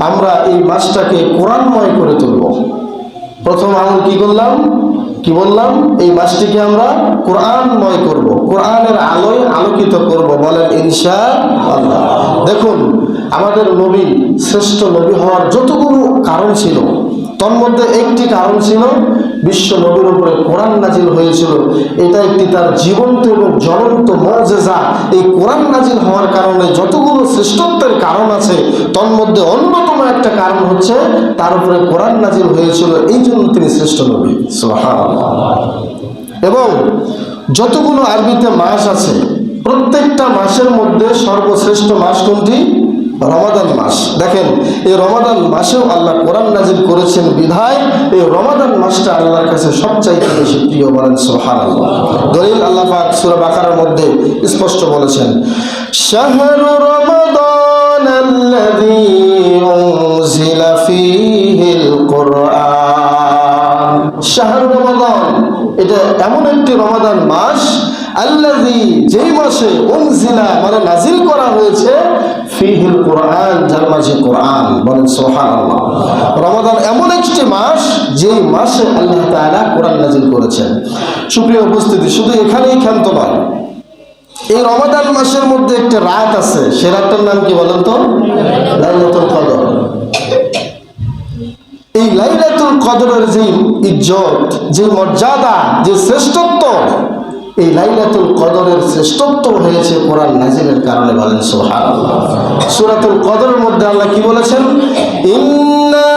আমরা এই মাসটাকে কোরআনময় করে তুলব। প্রথম আমল কি বললাম? এই মাসটিকে আমরা কোরআনময় করব, কোরআনের আলোয় আলোকিত করব। বলেন ইনশাআল্লাহ। দেখুন, আমাদের নবী, শ্রেষ্ঠ নবী হওয়ার যতগুলো কারণ ছিল, তন্মধ্যে একটি কারণ ছিল বিশ্ব নবীর উপরে কোরআন নাজিল হয়েছিল। এটা একটি তার জীবন্ত এবং জ্বলন্ত মুজিজা। এই কোরআন নাজিল হওয়ার কারণে যতগুলো শ্রেষ্ঠত্বের কারণ আছে, তন্মধ্যে অন্যতম একটা কারণ হচ্ছে তার উপরে কোরআন নাজিল হয়েছিল, এই জন্য তিনি শ্রেষ্ঠ নবী। সুবহানাল্লাহ। এবং যতগুলো আরবিতে মাস আছে, প্রত্যেকটা মাসের মধ্যে সর্বশ্রেষ্ঠ মাস কোনটি? রমাদান মাস। দেখেন, এই রমাদান মাসেও আল্লাহ কোরআন নাজিল করেছেন বিধায় এই রমাদান মাসটা আল্লাহর কাছে সবচাইতে বেশি প্রিয়। বলেন সুবহানাল্লাহ। দলিল আল্লাহ পাক সূরা বাকারার মধ্যে স্পষ্ট বলেছেন, শাহরু রমাদানাল্লাযী উনজিলা ফীহিল কুরআন। শাহরু রমাদান, এটা এমন একটি রমাদান মাস, আল্লাযী, যেই মাসে, উনজিলা মানে নাজিল করা হয়েছে, ফীহিল কুরআন, যার মাঝে কোরআন। বলেন সুবহানাল্লাহ। রমাদান এমন একটি মাস যেই মাসে আল্লাহ তাআলা কোরআন নাজিল করেছেন। সুপ্রিয় উপস্থিতি, শুধু এখানেই ক্ষান্ত নয়, এই রমাদান মাসের মধ্যে একটা রাত আছে, সে রাতটার নাম কি বলেন তো? লাইলাতুল কদর। এই লাইলাতুল কদরের যে ইজ্জত, যে মর্যাদা, যে শ্রেষ্ঠত্ব, এই লাইলাতুল কদরের শ্রেষ্ঠত্ব হয়েছে কোরআন নাজিলের কারণে। বলেন সুবহানাল্লাহ। সূরাতুল কদরের মধ্যে আল্লাহ কি বলেছেন? ইন্না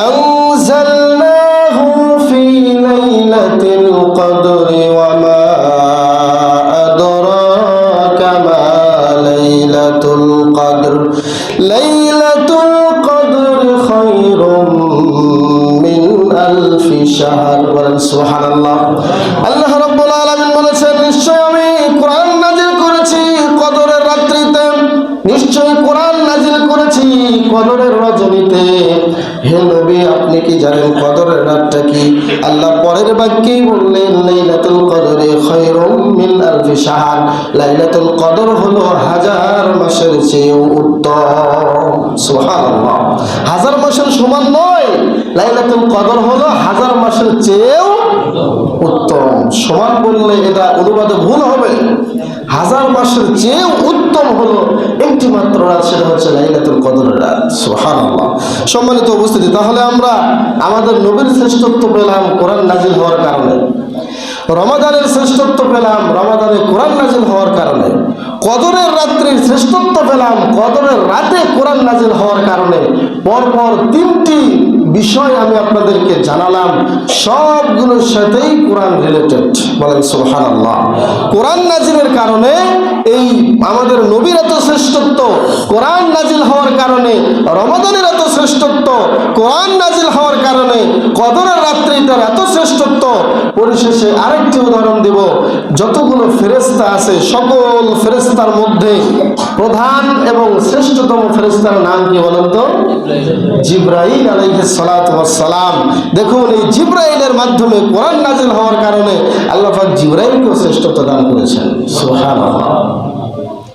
আনজালনাহু ফি লাইলাতিল কদরি ওয়া মা আদরাকা মা লাইলাতুল কদর লাইলাতুল কদরি খায়রুম মিন আলফি শাহর। বলেন সুবহানাল্লাহ। আল্লাহ রাব্বুল আলামিন বলেছেন, নিশ্চয় আমি কোরআন নাজিল করেছি কদরের রাত্রিতে, নিশ্চয় কোরআন নাজিল করেছি কদরের রজনীতে। হে নবী, আপনি কি জানেন কদরের রাতটা কি? আল্লাহ পরের বাক্যেই বললেন, লাইলাতুল কদরে খায়রুম মিন আলফি শাহর। লাইলাতুল কদর হলো হাজার মাসের চেয়েও উত্তম। সুবহানাল্লাহ। হাজার মাসের সমান নয়, লাইলাতুল কদর হলো হাজার মাসের চেয়েও উত্তম। সমান বললে এটা অনুবাদে ভুল হবে। হাজার মাসের চেয়েও উত্তম হলো একটি মাত্র রাত, সেটা হচ্ছে লাইলাতুল কদরের রাত। সুবহানাল্লাহ। সম্মানিত উপস্থিতি, তাহলে আমরা আমাদের নবীর শ্রেষ্ঠত্ব পেলাম কোরআন নাজিল হওয়ার কারণে, রমাদানের শ্রেষ্ঠত্ব পেলাম রমাদানে কোরআন নাজিল হওয়ার কারণে, কদরের রাত্রির শ্রেষ্ঠত্ব পেলাম কদরের রাতে কোরআন নাজিল হওয়ার কারণে। পরপর তিনটি বিষয় আমি আপনাদেরকে জানালাম, সবগুলোর সাথেই কোরআন রিলেটেড। বলেন সুবহানাল্লাহ। কোরআন নাজিলের কারণে এই আমাদের নবীর এত শ্রেষ্ঠত্ব, কোরআন নাজিল হওয়ার কারণে রমাদানের এত শ্রেষ্ঠত্ব, কোরআন নাজিল হওয়ার কারণে কদরের রাত্রিটার এত শ্রেষ্ঠত্ব। পরিশেষে আরেকটি উদাহরণ দেব, যতগুলো ফেরেশতা আছে সকল ফেরেশতার মধ্যে প্রধান এবং শ্রেষ্ঠতম ফেরেশতার নাম কি বলেন তো? জিবরাইল আলাইহিস সালাতু ওয়াস সালাম। দেখুন, এই জিবরাইলের মাধ্যমে কোরআন নাজিল হওয়ার কারণে আল্লাহ পাক জিবরাইলকে শ্রেষ্ঠত্ব দান করেছেন। সুবহানাল্লাহ।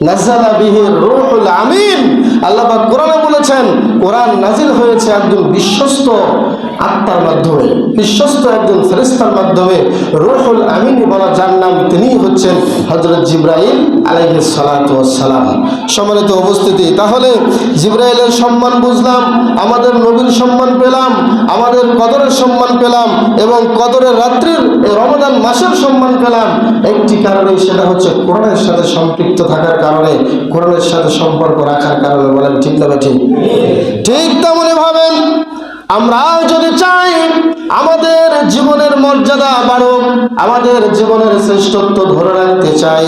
নাযালা বিহির রূহুল আমিন। আল্লাহ পাক কোরআনে বলেছেন, কোরআন নাজিল হয়েছে একজন বিশ্বস্ত আত্মার মাধ্যমে, বিশ্বস্ত একজন ফেরেশতার মাধ্যমে। রূহুল আমিন বলা যার নাম, তিনি হচ্ছেন হযরত জিবরাইল আলাইহিস সালাতু ওয়াস সালাম। সম্মানিত উপস্থিতি, তাহলে জিবরাইলের সম্মান বুঝলাম, আমাদের নবীর সম্মান পেলাম, আমাদের কদরের সম্মান পেলাম, এবং কদরের রাত্রির রমাদান মাসের সম্মান পেলাম একটি কারণে, সেটা হচ্ছে কোরআনের সাথে সম্পৃক্ত থাকার কারণে, কোরআনের সাথে সম্পর্ক রাখার কারণে। বলেন ঠিক না ঠিক? ঠিক তেমনি ভাবেন আমরাও যদি চাই আমাদের জীবনের মর্যাদা বাড়ুক, আমাদের জীবনের শ্রেষ্ঠত্ব ধরে রাখতে চাই,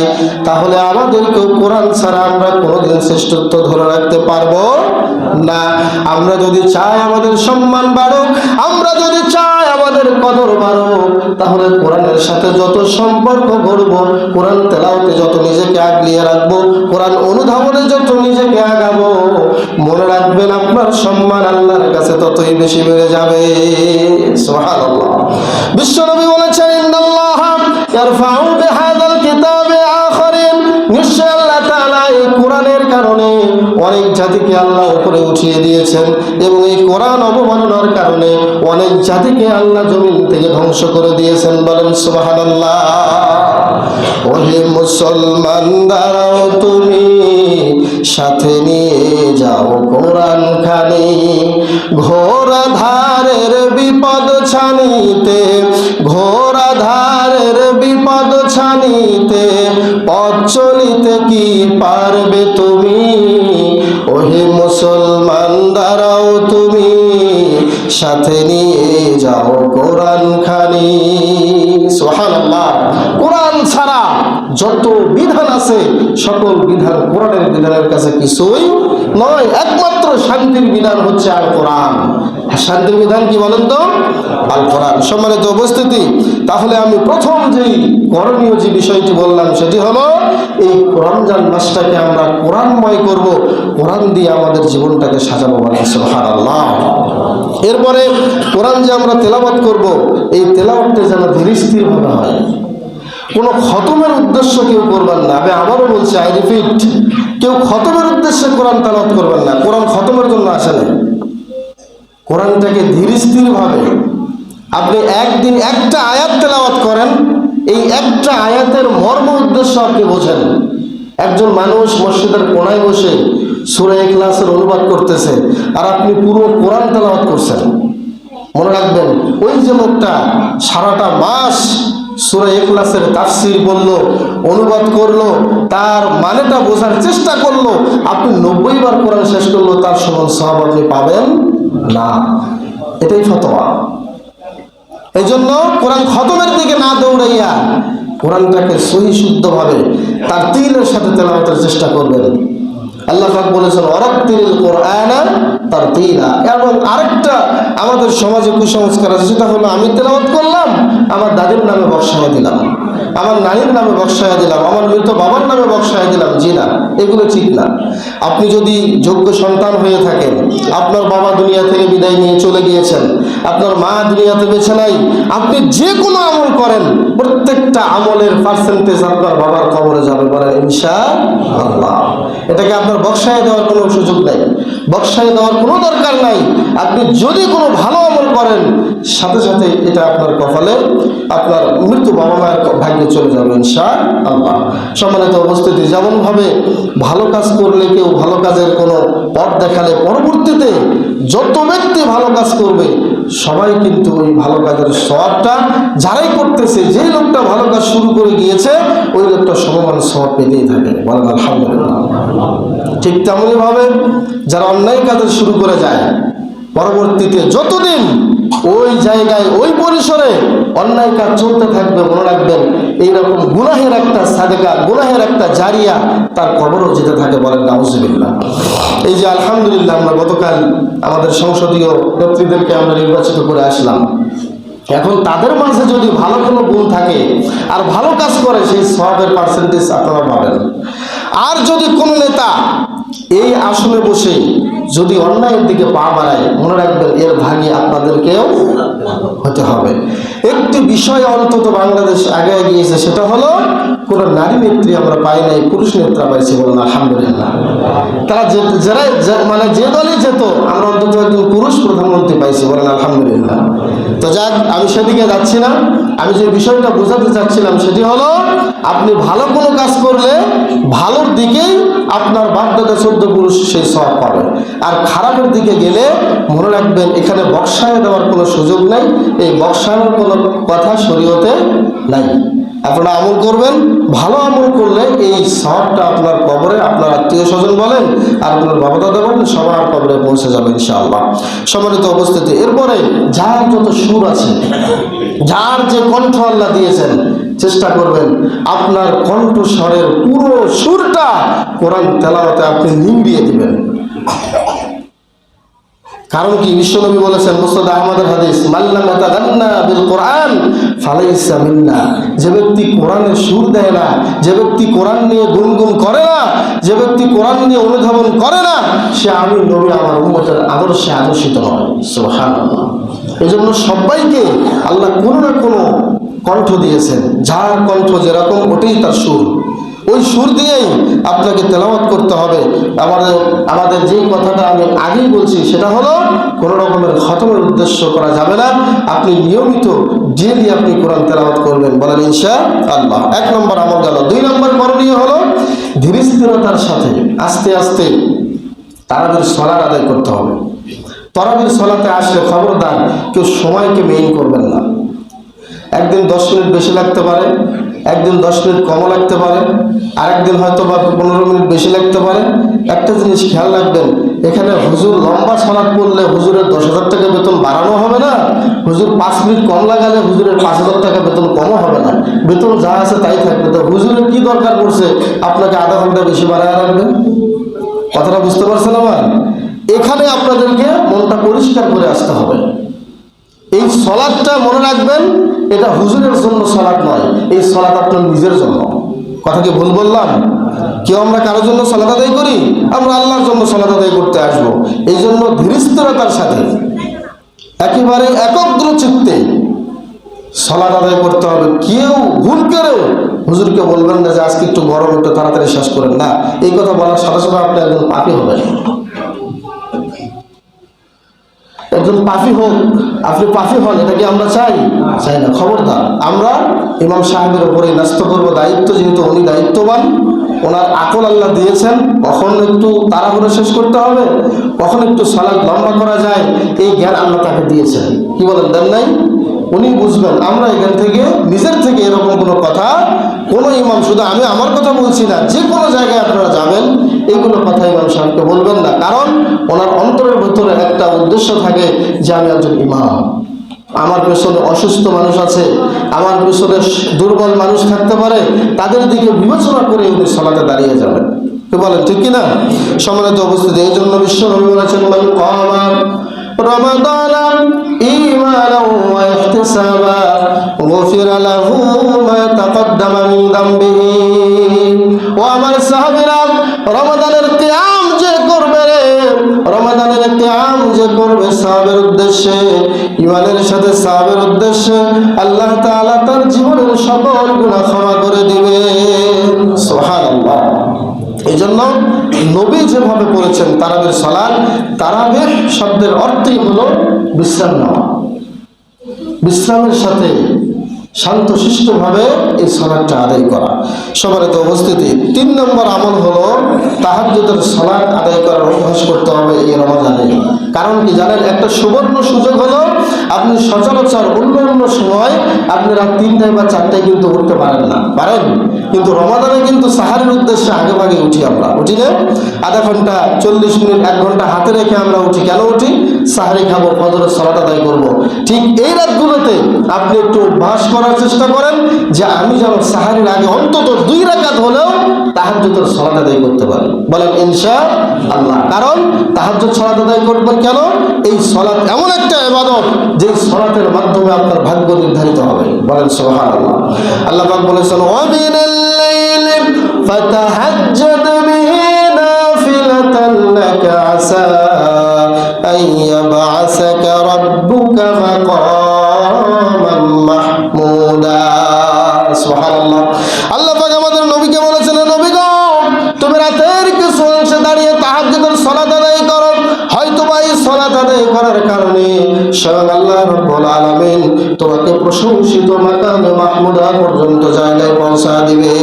তাহলে আমাদেরকেও কোরআন ছাড়া আমরা কোনোদিন শ্রেষ্ঠত্ব ধরে রাখতে পারবো না। আমরা যদি চাই আমাদের সম্মান বাড়ুক, আমরা যদি চাই আমাদের কদর বাড়ুক, তাহলে কোরআনের সাথে যত সম্পর্ক গড়ব, কোরআন তেলাওয়াতে যত নিজেকে আগলিয়ে রাখবো, কোরআন অনুধাবনে যত নিজেকে আগাবো, মনে রাখবেন আপনার সম্মান আল্লাহর কাছে ততই বেশি বেড়ে যাবে। সুবহানাল্লাহ। বিশ্বনবী বলেছেন, ইন্নাল্লাহা ইয়ারফাউ বিহাযাল কিতাবি আখারিন। নিশ্চয় আল্লাহ তাআলা এই কোরআনের কারণে অনেক জাতিকে আল্লাহ উপরে উঠিয়ে দিয়েছেন এবং এই কোরআন অবমাননার কারণে অনেক জাতিকে আল্লাহ জমিন থেকে ধ্বংস করে দিয়েছেন। বলেন সুবহানাল্লাহ। ওহে মুসলমান দাঁড়াও তুমি, সাথে নিয়ে যাও কোরআন খানি, ঘোর ধারের বিপদ ছানিতে, ঘোর ধারের বিপদ ছানিতে, পথ চলিতে কি পারবে তুমি? ওহে মুসলমান দাঁড়াও তুমি, সাথে নিয়ে যাও কোরআন খানি। সুবহানাল্লাহ। কোরআন ছাড়া যত বিধান আছে সকল বিধান কোরআনের বিধানের কাছে কিছুই নয়। একমাত্র শান্তির বিধান হচ্ছে আল কোরআন। শান্তির বিধান কি বলেন তো? আল কোরআন। সম্মানিত উপস্থিতি, তাহলে আমি প্রথম যেই করণীয় যে বিষয়টি বললাম সেটি হলো এই রমজান মাসটাকে আমরা কোরআনময় করব, কোরআন দিয়ে আমাদের জীবনটাকে সাজাবো। বলেন সুবহানাল্লাহ। এরপরে কোরআন যে আমরা তেলাওয়াত করব, এই তেলাওয়াতটা যেন ধীরস্থির ভাবে হয়। কোনো খতমের উদ্দেশ্য কেউ করবেন না। আমি আবারও বলছি, আই রিপিট, কেউ খতমের উদ্দেশ্যে কোরআন তেলাওয়াত করবেন না। কোরআন খতমের জন্য আসে না। কোরআনটাকে ধীরস্থির ভাবে আপনি একদিন একটা আয়াত তেলাওয়াত করেন, এই একটা আয়াতের মর্ম উদ্দেশ্য আপনি বোঝেন। একজন মানুষ মসজিদের কোনায় বসে সূরা ইখলাসের অনুবাদ করতেছে আর আপনি পুরো কোরআন তেলাওয়াত করছেন। মনে রাখবেন, ওই যে লোকটা সারাটা মাস সূরা ইখলাসের তাফসীর বললো, অনুবাদ করলো, তার মানেটা বোঝার চেষ্টা করলো, আপনি 90 বার কোরআন শেষ করলো, তার সমান সওয়াব আপনি পাবেন না। এটাই ফতোয়া। এই জন্য কোরআন খতমের দিকে না দৌড়াইয়া কোরআনটাকে সহি শুদ্ধভাবে তার তিলের সাথে তেলাওয়াতের চেষ্টা করবেন। আল্লাহ পাক বলেছেন ওয়ারাত্তিল কোরআনা তারতিলা। এবং আরেকটা আমাদের সমাজে কুসংস্কার আছে, সেটা হলো আমি তেলাওয়াত করলাম, আমার দাদির নামে বক্সায়া দিলাম, আমার নানির নামে বক্সায়া দিলাম, আমার মৃত বাবার নামে বক্সায়া দিলাম। জি না, এগুলো ঠিক না। আপনি যদি যোগ্য সন্তান হয়ে থাকেন, আপনার বাবা দুনিয়া থেকে বিদায় নিয়ে চলে গিয়েছেন, আপনার মা দুনিয়াতে বেঁচে নাই, আপনি যে কোনো আমল করেন, প্রত্যেকটা আমলের পার্সেন্টেজ আপনার বাবার কবরে যাবে। বলেন ইনশাআল্লাহ। এটাকে আপনার বক্সায় দেওয়ার কোনো সুযোগ নাই, বক্সায় দেওয়ার কোনো দরকার নাই। আপনি যদি কোনো ভালো আমল করেন, সাথে সাথে এটা আপনার কপালে, আপনার মৃত্যু বাবা মায়ের ভাগ্যে চলে যাবে ইনশাআল্লাহ। সম্মানিত উপস্থিতি, যেমনভাবে ভালো কাজ করলে কেউ ভালো কাজের কোনো পথ দেখালে পরবর্তীতে যত ব্যক্তি ভালো কাজ করবে সবাই কিন্তু ওই ভালো কাজের সওয়াবটা যারাই করতেছে, যেই লোকটা ভালো কাজ শুরু করে গিয়েছে ওই লোকটা সমমান সওয়াব পেতেই থাকে। বলেন আলহামদুলিল্লাহ। ঠিক তেমনই ভাবে যারা অন্যায় কাজে শুরু করে যায়, পরবর্তীতে যতদিন ওই জায়গায় ওই পরিসরে অন্যায় কাজ চলতে থাকবে, মনে রাখবেন এইরকম গুনাহের একটা সাদেকা, গুনাহের একটা জারিয়া তার কবরও যেতে থাকে। বলেন নাউজুবিল্লাহ। এই যে আলহামদুলিল্লাহ, আমরা গতকাল আমাদের সংসদীয় নেত্রীদেরকে আমরা নির্বাচিত করে আসলাম। এখন তাদের মাঝে যদি ভালো কোনো গুণ থাকে আর ভালো কাজ করে, সেই সওয়াবের পার্সেন্টেজ আপনারা পাবেন। আর যদি কোনো নেতা এই আসনে বসে যদি অন্যায়ের দিকে পা বাড়ায়, মনে রাখবেন এর ভাগী আপনাদেরকেও হতে হবে। একটি বিষয় অন্তত বাংলাদেশ আগে গিয়েছে, সেটা হলো কোনো নারী নেত্রী আমরা পাই নাই, পুরুষ নেত্রা পাইছি। বলেন আলহামদুলিল্লাহ। তারা যারা মানে যে দলই যেত, আমরা অন্তত একজন পুরুষ প্রধানমন্ত্রী পাইছি। বলেন আলহামদুলিল্লাহ। তো যাক, আমি সেদিকে যাচ্ছি না। আমি যে বিষয়টা বোঝাতে চাচ্ছিলাম সেটি হলো, আপনি ভালো কোনো কাজ করলে ভালোর দিকেই আপনার বাপদাদা 14 পুরুষ সেই সওয়াব পাবে। আর খারাপের দিকে গেলে মনে রাখবেন এখানে বক্সায় দেওয়ার কোনো সুযোগ নাই, এই বক্সানোর কোনো কথা শরীয়তে নাই। আপনারা আমল করবেন, ভালো আমল করলে এই সওয়াবটা আপনার কবরে, আপনার আত্মীয় স্বজন বলেন আর আপনার বাবা দাদা বলেন, সবার কবরে পৌঁছে যাবে ইনশাআল্লাহ। সম্মানিত উপস্থিতি, এরপরে যার যত সুর আছে, যার যে কণ্ঠ আল্লাহ দিয়েছেন, চেষ্টা করবেন আপনার কণ্ঠস্বরের পুরো সুরটা কোরআন তেলাওয়াতে আপনি নিংড়িয়ে দিবেন। কারণ কি, বিশ্বনবী বলেছেন, মুসনাদ আহমদের হাদিস, মাল্লাম ইয়াতাগান্না বিল কোরআন ফালাইসা মিন্না। যে ব্যক্তি কোরআনের সুর দেয় না, যে ব্যক্তি কোরআন নিয়ে গুনগুন করে না, যে ব্যক্তি কোরআন নিয়ে অনুধাবন করে না, সে আমি নবী আমার উম্মতের আদর্শে আদর্শিত নয়। সুবহানাল্লাহ। এই জন্য সবাইকে আল্লাহ কোনো না কোনো কণ্ঠ দিয়েছেন, যার কণ্ঠ যেরকম ওটাই তার সুর, ওই সুর দিয়েই আপনাকে তেলাওয়াত করতে হবে। আমাদের যেই কথাটা আমি আগেই বলছি সেটা হলো কোনো রকমের খতমের উদ্দেশ্য করা যাবে না। আপনি নিয়মিত ডেইলি আপনি কোরআন তেলাওয়াত করবেন, বলেন ইনশাআল্লাহ। 1 নম্বর আমল গেল। 2 নম্বর করণীয় হলো ধীরস্থিরতার সাথে আস্তে আস্তে তারাবির সালাত আদায় করতে হবে। তারাবির সালাতে আসলে খবরদার কেউ সময়কে মেইন করবেন না। একদিন 10 মিনিট বেশি লাগতে পারে, একদিন 10 মিনিট কমও লাগতে পারে, আরেকদিন হয়তো বা 15 মিনিট বেশি লাগতে পারে। একটা জিনিস খেয়াল রাখবেন, এখানে হুজুর লম্বা সালাত পড়লে হুজুরের 10,000 টাকা বেতন বাড়ানো হবে না, হুজুর 5 মিনিট কম লাগালে হুজুরের 5,000 টাকা বেতন কমও হবে না। বেতন যা আছে তাই থাকবে। তো হুজুরের কি দরকার পড়ছে আপনাকে আধা ঘন্টা বেশি বাড়ায় রাখবেন? কথাটা বুঝতে পারছেন আমার? এখানে আপনাদেরকে মনটা পরিষ্কার করে আসতে হবে। এই সালাতটা মনে রাখবেন, এটা হুজুরের জন্য সালাত নয়, এই সালাত আপনার নিজের জন্য। কথা কি ভুল বললাম? কেউ আমরা কারোর জন্য সালাত আদায় করি? আমরা আল্লাহর জন্য সালাত আদায় করতে আসবো। এই জন্য ধীরস্থিরতার সাথে একেবারে একগ্র চিত্তে সালাত আদায় করতে হবে। কেউ ভুল করেও হুজুরকে বলবেন না যে আজকে একটু গরম, একটু তাড়াতাড়ি শেষ করেন না। এই কথা বলার সাথে সাথে আপনি একজন পাপী হবেন। একজন পাপী হোক, আপনি পাপী হন, এটা কি আমরা চাই? চাই না। খবরদার, আমরা ইমাম সাহেবের উপরে ন্যস্ত করবো দায়িত্ব, যেহেতু উনি দায়িত্ববান, ওনার আকল আল্লাহ দিয়েছেন। কখন একটু তাড়াহুড়ো শেষ করতে হবে, কখন একটু সালাত লম্বা করা যায়, এই জ্ঞান আল্লাহ তাকে দিয়েছেন। কি বলেন, দেন নাই? উনি বুঝবেন। আমরা এখান থেকে নিজের থেকে এরকম কোনো কথা, কোনো ইমাম, শুধু আমি আমার কথা বলছি না, যে কোনো জায়গায় আপনারা যাবেন এইগুলো কথা ইমাম সাহেবকে বলবেন না। কারণ ওনার অন্তরের ভিতরে একটা উদ্দেশ্য থাকে যে আমি একজন ইমাম, আমার পেছনে অসুস্থ মানুষ আছে, আমার পেছনে দুর্বল মানুষ থাকতে পারে, তাদের দিকে বিবেচনা করে উনি সালাতে দাঁড়িয়ে যাবেন। কি বলেন, ঠিক কিনা? সম্মানিত উপস্থিতি, এই জন্য বিশ্ব নবী বলেছেন, মান কামা রমাদান ঈমানান ওয়া ইহতিসাবা গুফিরা লাহু মা তাকদ্দামা মিন যামবিহি। ও আমার সাহাবীরা, রমাদানের কিয়াম যে করবে রে, রমাদানের কিয়াম যে করবে সাহাবের উদ্দেশ্যে, ঈমানের সাথে সাহাবের উদ্দেশ্যে, আল্লাহ তাআলা তার জীবনের সকল গুনাহ ক্ষমা করে দিবে। সুবহানাল্লাহ। এই জন্য নবী যেভাবে পড়েছেন তারাবির সালাত, তারাবির শব্দের অর্থই হলো বিশ্রাম নেওয়া। বিশ্রামের সাথে শান্তশিষ্টভাবে এই সালাতটা আদায় করা। সম্মানিত উপস্থিতি, 3 নম্বর আমল হলো তাহাজ্জুদের সালাত আদায় করার অভ্যাস করতে হবে এই রমজানে। কারণ কি জানেন, একটা সুবর্ণ সুযোগ হলো আপনি সচরাচর অন্য সময় আপনি রাত 3টায় বা 4টায় কিন্তু উঠতে পারেন না, পারেন? কিন্তু রমাদানে কিন্তু সাহারের উদ্দেশ্যে আগে ভাগে উঠি, আমরা উঠি না? আধা ঘন্টা, 40 মিনিট, 1 ঘন্টা হাতে রেখে আমরা উঠি। কেন উঠি? সাহারি খাবো, ফজরের সালাত আদায় করবো। ঠিক এই রাতগুলোতে আপনি একটু অভ্যাস করার চেষ্টা করেন যে আমি যেন সাহারির আগে অন্তত 2 রাকাত হলেও তাহাজ্জুদের সালাত আদায় করতে পারি, বলেন ইনশাআল্লাহ। কারণ তাহাজ্জুদ সালাত আদায় করবেন কেন? এই সালাত এমন একটা ইবাদত যে সালাতের মাধ্যমে আপনার ভাগ্য নির্ধারিত হবে, বলেন সুবহানাল্লাহ। আল্লাহ পাক বলেছেন, ওয়া মিনাল লাইলি ফাতাহাজ্জাদ বিহি নাফিলাতান লাকা আসা আইয়াবআসাকা রাব্বুকা মাকামান মাহমুদা। সুবহানাল্লাহ। আল্লাহ পাক আমাদের নবীকে বলেছেন, নবী গো, তুমি রাতের কিছু অংশে দাঁড়িয়ে তাহাজ্জুদের সালাত আদায় করো। হয়তোবা এই সালাত আদায় করার কারণে স্বয়ং আল্লাহ রাব্বুল আলামিন তোমাকে প্রশংসিত মাকামে মাহমুদা পর্যন্ত জায়গায় পৌঁছা দিবে।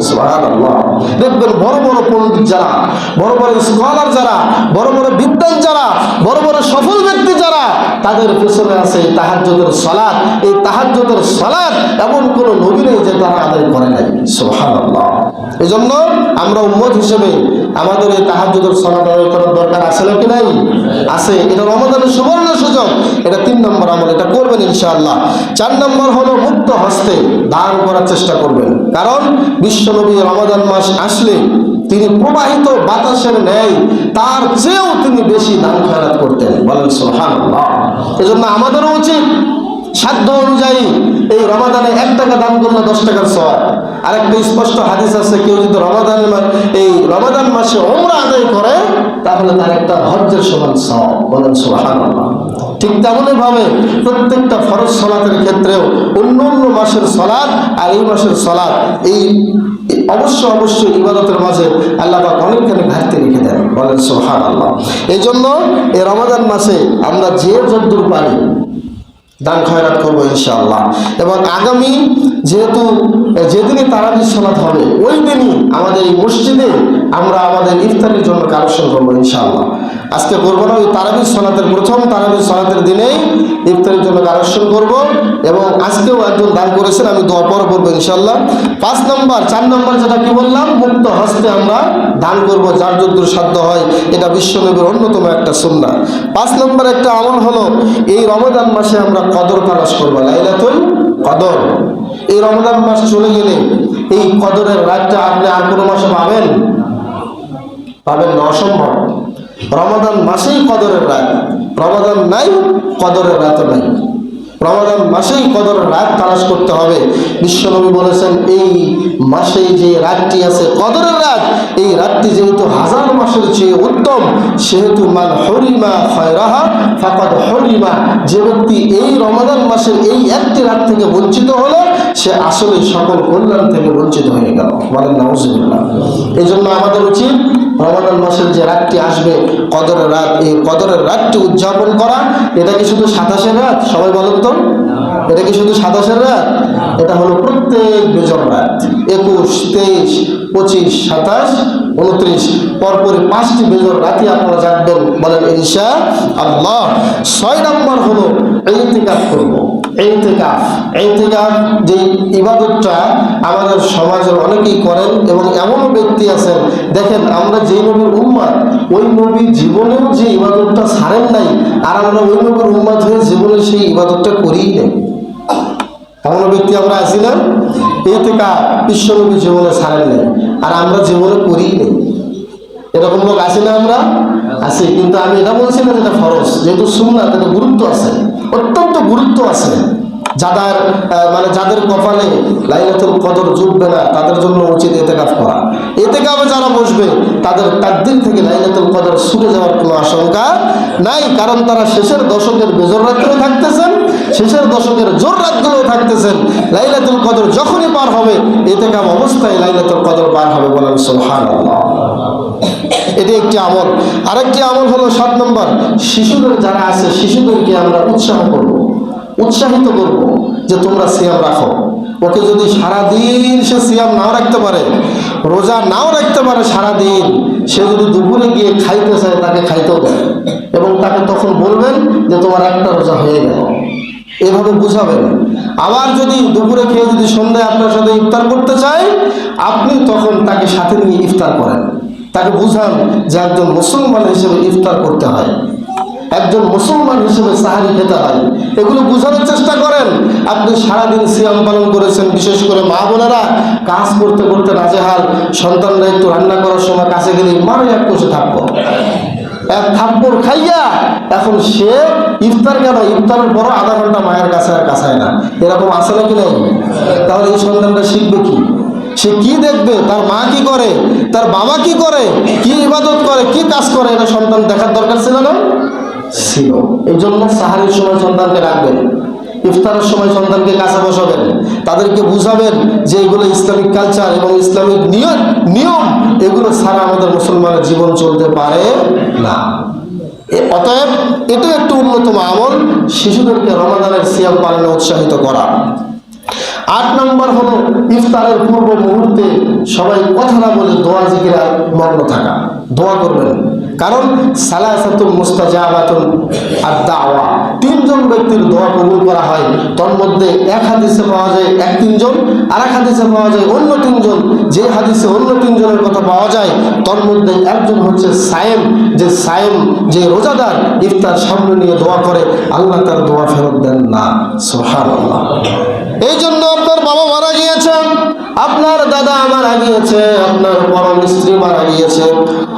সুবহানাল্লাহ। দেখবেন বড় বড় পণ্ডিত যারা, বড় বড় স্কলার যারা, বড় বড় বিদ্বান যারা, বড় বড় সফল ব্যক্তি যারা, তাদের পেছনে আছে তাহাজ্জুদের সালাত। এই তাহাজ্জুদের সালাত এমন কোন নবী নেই যে তারা আদায় করে নাই। সুবহানাল্লাহ। এই জন্য আমরা উম্মত হিসেবে আমাদের এই তাহাজ্জুদের সালাত আদায় করার দরকার আছে নাকি নাই? আছে। এটা রমাদানের সুবর্ণ সুযোগ। এটা 3 নম্বর আমল, এটা করবেন ইনশাআল্লাহ। 4 নম্বর হলো মুক্ত হস্তে দান করার চেষ্টা করবেন। কারণ বিশ্বনবী রমাদান মাস আসলে তিনি প্রবাহিত বাতাসের ন্যায় তার চেয়েও তিনি বেশি দান খয়রাত করতেন, বলেন সুবহানাল্লাহ। এজন্য আমাদেরও উচিত সাধ্য অনুযায়ী এই রমাদানে 1 টাকা দান করলে 10 টাকার সওয়াব, আরেকটা স্পষ্ট হাদিস আছে, কেউ যদি রমাদান মাসে উমরা আদায় করে তাহলে তার একটা হজ্জের সমান সওয়াব। বলেন সুবহানাল্লাহ। ঠিক তেমনই ভাবে প্রত্যেকটা ফরজ সালাতের ক্ষেত্রেও অন্য অন্য মাসের সালাত আর এই মাসের সালাত এই অবশ্যই ইবাদতের মাঝে আল্লাহ পাক অনেকখানি ঘাটতি রেখে দেন। বলেন সুবহানাল্লাহ। এই জন্য এই রমাদান মাসে আমরা যে যদ্দূর পারি দান খয়রাত করবো ইনশাআল্লাহ। এবং আগামী যেদিনই তারাবির সালাত হবে ওই দিনই আমাদের এই মসজিদে আমরা আমাদের ইফতারের জন্য কালেকশন করবো ইনশাআল্লাহ। আজকে করবো না, ওই তারাবির সালাতের প্রথম তারাবির সালাতের দিনেই ইফতারের জন্য কালেকশন করব। এবং আজকেও একজন দান করেছেন, আমি দোয়া পরে করবো ইনশাআল্লাহ। 4 নম্বর যেটা কি বললাম, মুক্ত হস্তে আমরা দান করব, যার যদ্দূর সাধ্য হয়। এটা বিশ্বনবীর অন্যতম একটা সুন্নাহ। 5 নম্বর একটা আমল হলো এই রমাদান মাসে আমরা কদর তালাশ করবো, লাইলাতুল কদর। এই রমজান মাস চলে গেলে এই কদরের রাতটা আপনি আর কোনো মাসে পাবেন না, অসম্ভব। রমাদান মাসেই কদরের রাত, রমাদান নাই কদরের রাত নাই। রমাদান মাসেই কদরের রাত তালাশ করতে হবে। বিশ্বনবী বলেছেন এই মাসে যে রাতটি আছে কদরের রাত, এই রাতটি যেহেতু 1000 মাসের চেয়ে উত্তম, সেহেতু মান হরিমা খয়রাহা ফাকাদ হরিমা, যে ব্যক্তি এই রমাদান মাসের এই একটি রাত থেকে বঞ্চিত হলো সে আসলে সকল কল্যাণ থেকে বঞ্চিত হয়ে গেল। বলেন নাউজুবিল্লাহ। এই জন্য আমাদের উচিত রমাদান মাসের যে রাতটি আসবে কদরের রাত, এই কদরের রাতটি উদযাপন করা। এটা কি শুধু 27-এর রাত? সবাই বলেন তো, এটা কি শুধু 27-এর রাত? এটা হলো প্রত্যেক বেজর রাত, 21, 23, 25, 27, 29 পরপরই 5টি বেজর রাতই আপনারা জানবেন। বলেন ইনশাআল্লাহ। 6 নম্বর হলো ইতিকাফ করব। ইতিকাফ যে ইবাদতটা আমাদের সমাজের অনেকেই করেন এবং এমনও ব্যক্তি আছেন, দেখেন আমরা যে নবীর উম্মত, ওই নবীর জীবনেও যে ইবাদতটা ছাড়েন নাই, আর আমরা ওই নবীর উম্মত হয়ে জীবনে সেই ইবাদতটা করিই নেই। এমন ব্যক্তি আমরা আছি না? ইতিকাফ বিশ্বনবী জীবনে ছাড়েন নাই আর আমরা জীবনে করিই নেই। এরকম লোক আছে না? আমরা আছি। কিন্তু আমি এটা বলছি না যেটা ফরজ, যেহেতু সুন্নাত, এটা গুরুত্ব আছে, অত্যন্ত গুরুত্ব আছে। যাদের কপালে লাইলাতুল কদর জুটবে না তাদের জন্য উচিত ইতিকাফ করা। ইতিকাফে যারা বসবে তাদের তাকদীর থেকে লাইলাতুল কদর ছুটে যাওয়ার কোনো আশঙ্কা নাই, কারণ তারা শেষের দশকের বেজর রাতগুলো থাকতেছেন, শেষের দশকের জোর রাতগুলো থাকতেছেন। লাইলাতুল কদর যখনই পার হবে ইতিকাফ অবস্থায় লাইলাতুল কদর পার হবে। বলেন সুবহানাল্লাহ। এটি একটি আমল। আরেকটি আমল হলো 7 নম্বর, শিশুদের যারা আছে শিশুদেরকে আমরা উৎসাহিত করব যে তোমরা সিয়াম রাখো। ওকে যদি সারাদিন সে সিয়াম নাও রাখতে পারে, রোজা নাও রাখতে পারে সারাদিন, সে যদি দুপুরে গিয়ে খাইতে চায় তাকে খাইতেও দেয় এবং তাকে তখন বলবেন যে তোমার একটা রোজা হয়ে গেল, এভাবে বুঝাবেন। আবার যদি দুপুরে খেয়ে যদি সন্ধ্যায় আপনার সাথে ইফতার করতে চায়, আপনি তখন তাকে সাথে নিয়ে ইফতার করেন, তাকে বুঝান যে একজন মুসলমান হিসেবে ইফতার করতে হয়, একজন মুসলমান হিসেবে সাহারি খেতে হয়। এগুলো বোঝানোর চেষ্টা করেন। আপনি সারাদিন সিয়াম পালন করেছেন, বিশেষ করে মা বোনেরা কাজ করতে করতে নাজেহাল, সন্তানরা একটু রান্না করার সময় কাছে গেলে মারে এক কষে এক থাপ্পড় খাইয়া এখন সে ইফতার কেন, ইফতারের পরও আধা ঘন্টা মায়ের কাছে আর কাছায় না। এরকম আছে নাকি নাই? তাহলে এই সন্তানটা শিখবে কি? সে কি দেখবে? তার মা কি করে, তার বাবা কি করে, কি ইবাদত করে, কি কাজ করে, এটা সন্তান দেখার দরকার ছিল না? ছিল। এই জন্য সাহারির সময় সন্তানকে রাখবেন, ইফতারের সময় সন্তানকে কাছে বসাবেন, তাদেরকে বুঝাবেন যে এগুলো ইসলামিক কালচার এবং ইসলামিক নিয়ম, এগুলো ছাড়া আমাদের মুসলমানের জীবন চলতে পারে না। অতএব এটা একটু অন্যতম আমল, শিশুদেরকে রমাদানের সিয়াম পালনে উৎসাহিত করা। 8 নম্বর হলো ইফতারের পূর্ব মুহূর্তে সবাই কথা না বলে দোয়া জিকিরে মগ্ন থাকা। দোয়া করবেন, কারণ সালাসাতুল মুস্তাজাবাতুন আদ-দাওয়া, 3 জন ব্যক্তির দোয়া কবুল করা হয়। তার মধ্যে এক হাদিসে পাওয়া যায় 3 জন, আর এক হাদিসে পাওয়া যায় অন্য 3 জন। যে হাদিসে অন্য 3 জনের কথা পাওয়া যায় তার মধ্যে একজন হচ্ছে সায়েম, যে রোজাদার ইফতার সামনে নিয়ে দোয়া করে, আল্লাহ তার দোয়া ফেরত দেন না। সুবহানাল্লাহ। এই জন্য আপনার বাবা মারা গিয়েছে, আপনার দাদা মারা গিয়েছে, আপনার পরম স্ত্রী মারা গিয়েছে,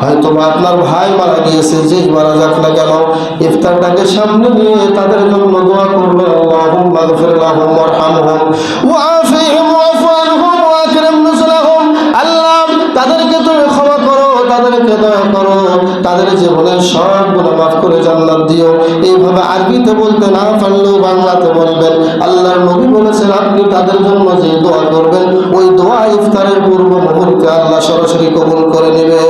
হয়তো আপনার ভাই মারা গিয়েছে, যেই মারা যাক না কেন ইফতারটাকে সামনে নিয়ে তাদের জন্য দোয়া করবে, আল্লাহুম্মা গফির লাহুম ওয়ারহামহুম ওয়াআফিহিম ওয়াফু আনহুম ওয়াকরিম দয়া করো, তাদের জীবনের সব গুনাহ মাফ করে জান্নাত দিও। এইভাবে আরবিতে বলতে না পারলেও বাংলাতে বলবেন। আল্লাহর নবী বলেছেন আপনি তাদের জন্য যে দোয়া করবেন ওই দোয়া ইফতারের পূর্ব মুহূর্তে আল্লাহ সরাসরি কবুল করে নেবে।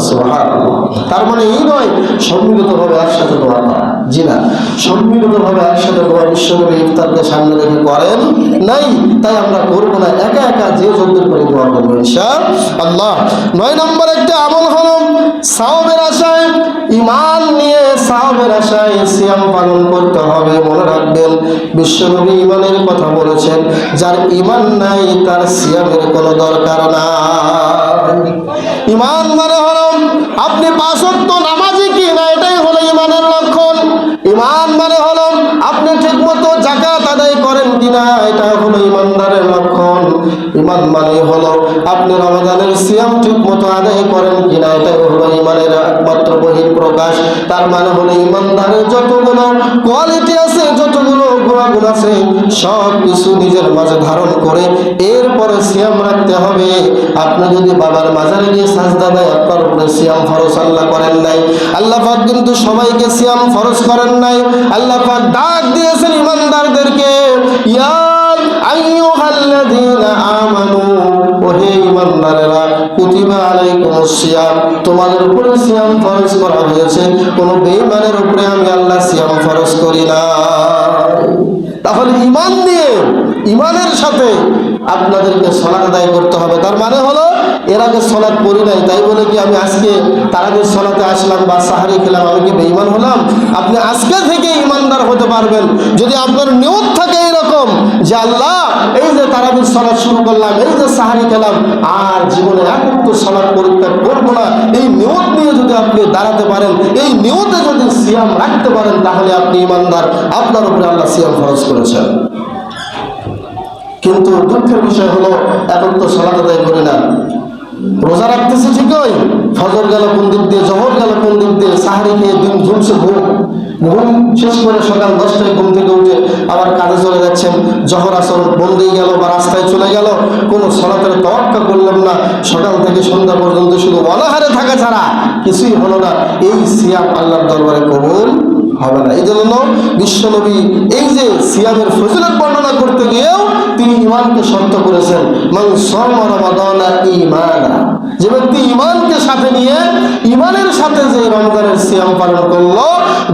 সুবহানাল্লাহ। তার মানে এই নয় সম্মিলিতভাবে একসাথে দোয়া করা, জি না, সম্মিলিতভাবে একসাথে দোয়া বিশ্বনবী ইফতারকে সামনে রেখে করেন নাই, তাই আমরা করবো না, একা একা যে যদ্দুর করে দোয়া করবো ইনশাআল্লাহ। 9 নম্বর একটা আমল হলো সাওয়াবের আশায়, ঈমান নিয়ে সাওয়াবের আশায় সিয়াম পালন করতে হবে। মনে রাখবেন বিশ্বনবী ঈমানের কথা বলেছেন, যার ঈমান নাই তার সিয়ামের কোনো দরকার নাই। ঈমান মানে হলো আপনি 5 ওয়াক্ত নামাজি কি না, এটাই হলো ঈমানের লক্ষণ। ঈমান মানে হলো আপনি ঠিকমতো যাকাত আদায় করেন কিনা, এটা হলো ঈমানদারের লক্ষণ। ঈমান মানে হলো আপনি রমজানের সিয়াম ঠিকমতো আদায় করেন কিনা, এটাই হলো ঈমানের একমাত্র বহিঃপ্রকাশ। তার মানে হলো ঈমানদারের যতগুলো কোয়ালিটি আছে, যতগুলো গুণ আছে, সব কিছু নিজের মাঝে ধারণ করে এরপরে সিয়াম রাখতে হবে। আপনি যদি বাবার মাজারে গিয়ে সাজদা দেয়, আপনার উপরে সিয়াম ফরজ আল্লাহ করেন নাই। আল্লাহ পাক কিন্তু সবাইকে সিয়াম ফরজ করেন নাই। আল্লাহ পাক ডাক দিয়েছেন ঈমানদারদেরকে, ইয়া আইয়ুহাল্লাযীনা আমানু, ওহে ঈমানদারেরা, কুতিবা আলাইকুমুস সিয়াম, তোমাদের উপরে সিয়াম ফরজ করা হয়েছে। কোন বেঈমানের উপরে আমি আল্লাহ সিয়াম ফরজ করি না। তাহলে ঈমান দিয়ে, ঈমানের সাথে আপনাদেরকে সালাত আদায় করতে হবে। তার মানে হলো এর আগে সালাত পড়ি নাই তাই বলে কি আমি আজকে তারাবির সালাতে আসলাম বা সাহারি খেলাম, আমি কি বেঈমান হলাম? আপনি আজকে থেকে ঈমানদার হতে পারবেন যদি আপনার নিয়ত থাকে এরকম যে আল্লাহ এই যে তারাবির সালাত শুরু করলাম, এই যে সাহারি খেলাম, আর জীবনে একটু সালাত পরিত্যাগ করব না, এই নিয়ত নিয়ে যদি আপনি দাঁড়াতে পারেন, এই নিয়তে যদি সিয়াম রাখতে পারেন, তাহলে আপনি ঈমানদার, আপনার উপরে আল্লাহ সিয়াম ফরজ করেছেন। কিন্তু দুঃখের বিষয় হলো এখন তো সালাত আদায় করি না, রোজা রাখতেছে ঠিকই, ফজর গেল কোন দিক দিয়ে, জোহর গেল কোন দিক দিয়ে, সাহারি খেয়ে দিন ঝুলছে ঘুম শেষ করে সকাল 10টায় ঘুম থেকে উঠে আবার কাজে চলে যাচ্ছেন, জোহর আসর বন্ধই গেল বা রাস্তায় চলে গেল, কোনো সালাতের তোয়াক্কা করলাম না, সকাল থেকে সন্ধ্যা পর্যন্ত শুধু অনাহারে থাকা ছাড়া কিছুই হলো না। এই সিয়াম আল্লাহর দরবারে কবুল হবে না। এই জন্য বিশ্বনবী এই যে সিয়ামের ফজিলত বর্ণনা করতে গিয়েও তিনি ঈমানকে শর্ত করেছেন, মান সামা রমাদানা ঈমানা, যে ব্যক্তি ঈমানকে সাথে নিয়ে, ঈমানের সাথে যে রমজানের সিয়াম পালন করলো,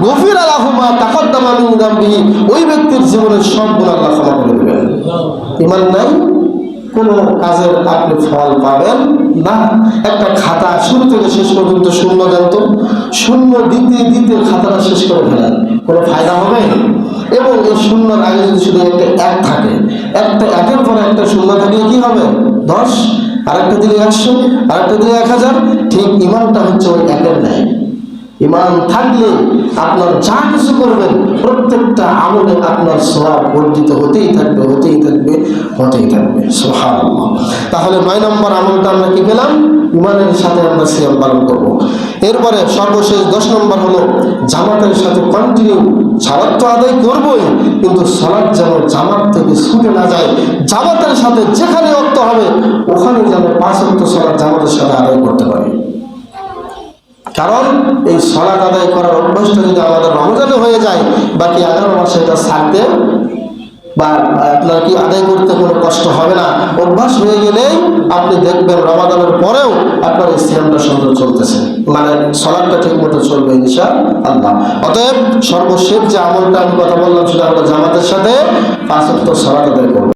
গফিরা লাহু মা তাকাদ্দামা মিন যামবিহি, ওই ব্যক্তির জীবনের সব গুনাহ আল্লাহ ক্ষমা করে দেবেন। ঈমান নাই, কোনো কাজের আপনি ফল পাবেন না। একটা খাতা শুরু থেকে শেষ পর্যন্ত শূন্য দেন তো, শূন্য দিতে দিতে খাতাটা শেষ করে ফেলেন, কোনো ফায়দা হবে? এবং এই শূন্যর আগে যদি শুধু একটা এক থাকে, একটা একের পর একটা শূন্য থাকলে কি হবে? 10, আরেকটা দিলে 100, আরেকটা দিলে 1000। ঠিক ঈমানটা হচ্ছে ওই একের ন্যায়। ঈমান থাকলে আপনার যা কিছু করবেন প্রত্যেকটা আমলে আপনার সওয়াব বর্ধিত হতেই থাকবে, হতেই থাকবে, হতেই থাকবে। সুবহানাল্লাহ। তাহলে 9 নম্বর আমলটা আমরা কি পেলাম? ঈমানের সাথে আমরা সিয়াম পালন করব। এরপরে সর্বশেষ 10 নম্বর হলো জামাতের সাথে কন্টিনিউ সালাত তো আদায় করবই, কিন্তু সালাত যেন জামাত থেকে ছুটে না যায়। জামাতের সাথে যেখানে ওয়াক্ত হবে ওখানে যেন 5 ওয়াক্ত সালাত জামাতের সাথে আদায় করতে পারি। কারণ এই সালাত আদায় করার অভ্যাসটা যদি আমাদের রমজানে হয়ে যায়, বাকি 11 মাসে এটা ছাড়তে বা আপনার কি আদায় করতে কোনো কষ্ট হবে না। অভ্যাস হয়ে গেলেই আপনি দেখবেন রমাদানের পরেও আপনার এই সিয়ামটা সুন্দর চলতেছে, মানে সালাতটা ঠিক মতো চলবে ইনশাআল্লাহ। অতএব সর্বশেষ যে আমলটা আমি কথা বললাম সেটা হলো জামাতের সাথে 5 ওয়াক্ত সালাত আদায় করব।